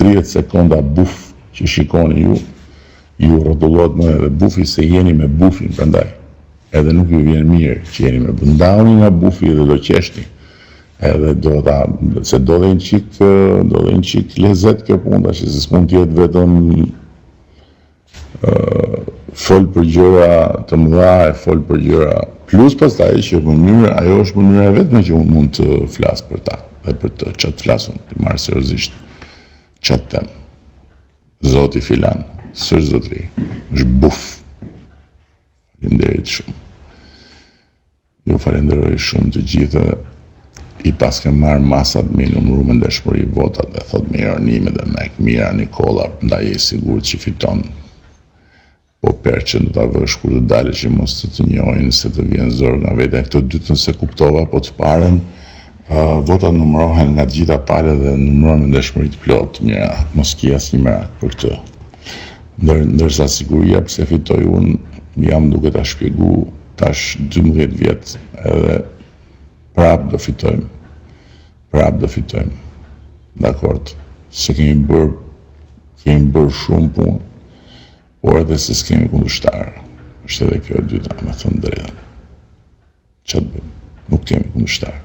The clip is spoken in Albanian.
30 sekonda buf që shikoni ju rrotullohet më edhe bufi se jeni me bufin prandaj. Edhe nuk ju vjen mirë që jeni me bufi. Ndauni nga bufi dhe do qeshni. Edhe se do dhe një qik lezet kjo punda, që se s'mund t'jetë vetëm fol për gjëra të mëdha e fol për gjëra. Plus pastaj që ajo është mënyra e vetme që unë mund të flas për ta dhe për të çat flasun, të marr seriozisht çat tem. Zoti filan, s'është zotri, është buf. Faleminderit shumë. Ju falenderoj shumë të gjithë. I pas ke marrë masat me numëru me ndeshmëri votat dhe thot me ironime dhe me Mira Nikola, ndaj e sigur që fiton. Po perqen do ta vësh kur të dalë që mos të njohin se të vjen zor nga vete. Këto dytën se kuptova, po të parën votat numërohen nga të gjitha palët dhe numërohen me ndeshmëri të plot. Mira, mos ki asnjë merak për këtë. Ndërsa siguria pse fitoj unë, jam duke ta shpjegu tash 12 vjet edhe prap do fitojmë. Dakord, se kemi bërë shumë punë, por edhe se s'kemi kundërshtar. Është edhe kjo e dyta, me thënë drejtën. Çfarë bëjmë? Nuk kemi kundërshtar.